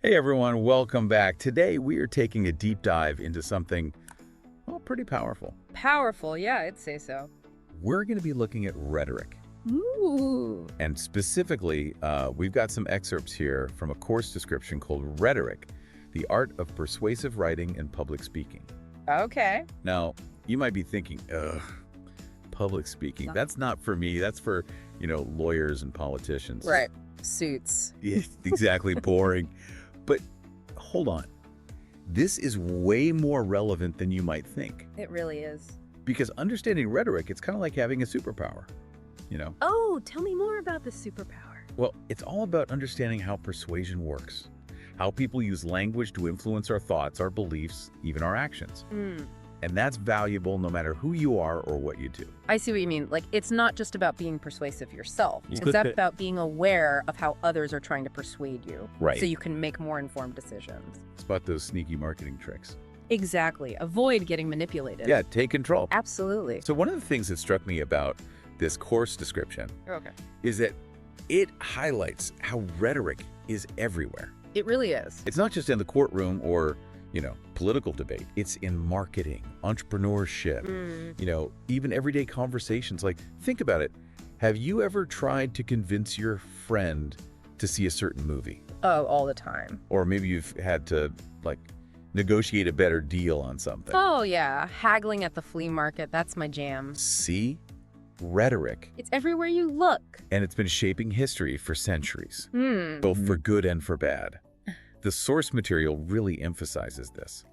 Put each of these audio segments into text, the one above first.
Hey everyone, welcome back. Today we are taking a deep dive into something, well, pretty powerful. Powerful, yeah, I'd say so. We're going to be looking at rhetoric. Ooh. And specifically, we've got some excerpts here from a course description called Rhetoric, the Art of Persuasive Writing and Public Speaking. Okay. Now, you might be thinking, ugh, public speaking, that's not for me. That's for, lawyers and politicians. Right. Suits. Yeah, exactly, boring. But hold on. This is way more relevant than you might think. It really is. Because understanding rhetoric, it's kind of like having a superpower, Oh, tell me more about the superpower. Well, it's all about understanding how persuasion works, how people use language to influence our thoughts, our beliefs, even our actions. And that's valuable no matter who you are or what you do. I see what you mean. Like, it's not just about being persuasive yourself. Yeah. It's about being aware of how others are trying to persuade you. Right. So you can make more informed decisions. It's about those sneaky marketing tricks. Exactly. Avoid getting manipulated. Yeah, take control. Absolutely. So one of the things that struck me about this course description is that it highlights how rhetoric is everywhere. It really is. It's not just in the courtroom or, political debate. It's in marketing, entrepreneurship, even everyday conversations. Like, think about it. Have you ever tried to convince your friend to see a certain movie? Oh, all the time. Or maybe you've had to, negotiate a better deal on something. Oh, yeah. Haggling at the flea market. That's my jam. See? Rhetoric. It's everywhere you look. And it's been shaping history for centuries, both for good and for bad. The source material really emphasizes this.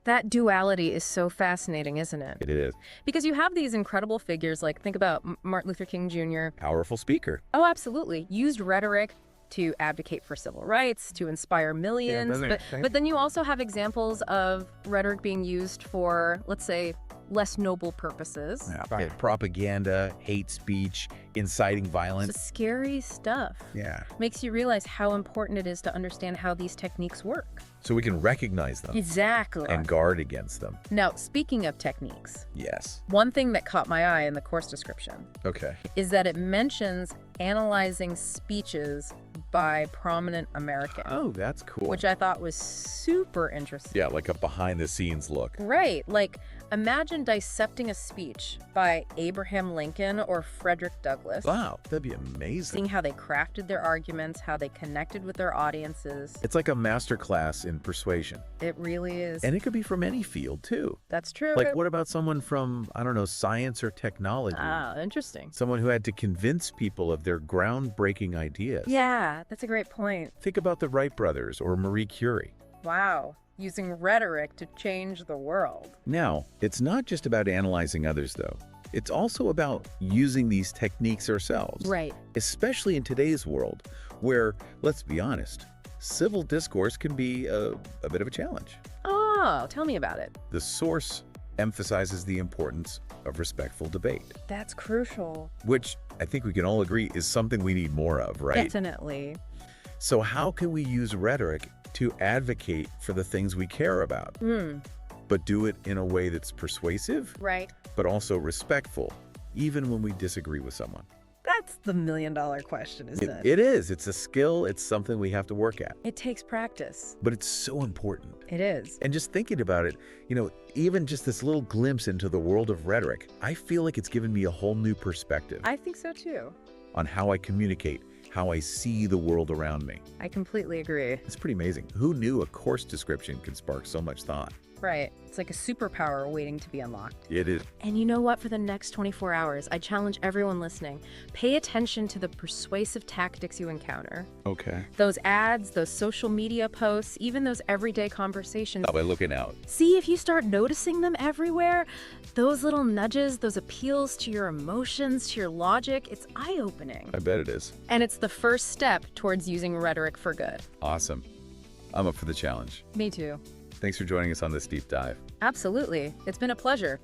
That duality is so fascinating, isn't it? It is. Because you have these incredible figures, like think about Martin Luther King Jr. Powerful speaker. Oh, absolutely. Used rhetoric to advocate for civil rights, to inspire millions. But then you also have examples of rhetoric being used for, let's say, less noble purposes. Yeah. Propaganda, hate speech, inciting It's violence. scary stuff. Yeah. Makes you realize how important it is to understand how these techniques work. So we can recognize them Exactly. and guard against them. Now, speaking of techniques, Yes. one thing that caught my eye in the course description Okay. is that it mentions analyzing speeches by prominent Americans, Oh, that's cool. which I thought was super interesting. Yeah, like a behind-the-scenes look. Right. Like, imagine dissecting a speech by Abraham Lincoln or Frederick Douglass, Wow, that'd be amazing. seeing how they crafted their arguments, how they connected with their audiences. It's like a master class in persuasion. It really is. And it could be from any field, too. That's true. Like, what about someone from, science or technology? Ah, interesting. Someone who had to convince people of their groundbreaking ideas. Yeah, that's a great point. Think about the Wright brothers or Marie Curie. Wow. Using rhetoric to change the world. Now, it's not just about analyzing others, though. It's also about using these techniques ourselves. Right. Especially in today's world, where, let's be honest, civil discourse can be a bit of a challenge. Oh, tell me about it. The source emphasizes the importance of respectful debate, That's crucial. which I think we can all agree is something we need more of, right? Definitely. So how can we use rhetoric to advocate for the things we care about, but do it in a way that's persuasive, Right. but also respectful, even when we disagree with someone? That's the million-dollar question, isn't it? It is. It's a skill. It's something we have to work at. It takes practice. But it's so important. It is. And just thinking about it, even just this little glimpse into the world of rhetoric, I feel like it's given me a whole new perspective I think so too. on how I communicate, how I see the world around me. I completely agree. It's pretty amazing. Who knew a course description can spark so much thought? Right. It's like a superpower waiting to be unlocked. It is. And you know what? For the next 24 hours, I challenge everyone listening, pay attention to the persuasive tactics you encounter. Okay. Those ads, those social media posts, even those everyday conversations. By looking out. See if you start noticing them everywhere. Those little nudges, those appeals to your emotions, to your logic, it's eye-opening. I bet it is. And it's the first step towards using rhetoric for good. Awesome. I'm up for the challenge. Me too. Thanks for joining us on this deep dive. Absolutely. It's been a pleasure.